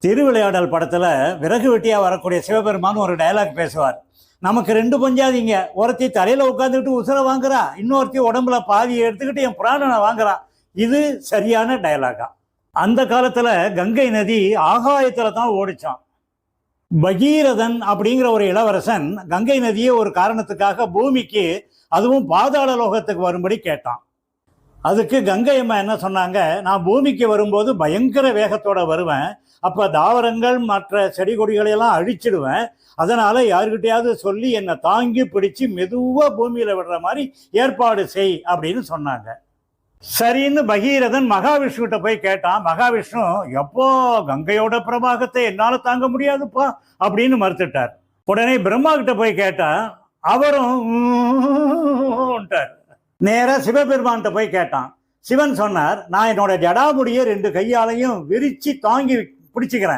திருவிளையாடல் படத்துல விறகு வெட்டியா வரக்கூடிய சிவபெருமான் ஒரு டயலாக் பேசுவார். நமக்கு ரெண்டு பஞ்சாதிங்க, ஒருத்தி தலையில உட்காந்துக்கிட்டு உசுர வாங்குறா, இன்னொருத்தி உடம்புல பாதியை எடுத்துக்கிட்டு என் பிராணனை வாங்குறா. இது சரியான டயலாகா? அந்த காலத்துல கங்கை நதி ஆகாயத்துல தான் ஓடிச்சான். பகீரதன் அப்படிங்கிற ஒரு இளவரசன் கங்கை நதியை ஒரு காரணத்துக்காக பூமிக்கு, அதுவும் பாதாள லோகத்துக்கு வரும்படி கேட்டான். அதுக்கு கங்கை அம்மா என்ன சொன்னாங்க, நான் பூமிக்கு வரும்போது பயங்கர வேகத்தோட வருவேன், அப்ப தாவரங்கள் மற்ற செடி கொடிகளையெல்லாம் அழிச்சிடுவேன், அதனால யாருக்கிட்டையாவது சொல்லி என்னை தாங்கி பிடிச்சு மெதுவா பூமியில விடுற மாதிரி ஏற்பாடு செய் அப்படின்னு சொன்னாங்க. சரின்னு பகீரதன் மகாவிஷ்ணுகிட்ட போய் கேட்டான். மகாவிஷ்ணு, எப்போ கங்கையோட பிரவாகத்தை என்னால தாங்க முடியாதுப்பா அப்படின்னு மறுத்துட்டார். உடனே பிரம்மா கிட்ட போய் கேட்டா, அவரும் நேரா சிவபெருமான்கிட்ட போய் கேட்டான். சிவன் சொன்னார், நான் என்னோட ஜடாமுடியை ரெண்டு கையாலையும் விரிச்சு தாங்கி பிடிச்சுக்கிறேன்,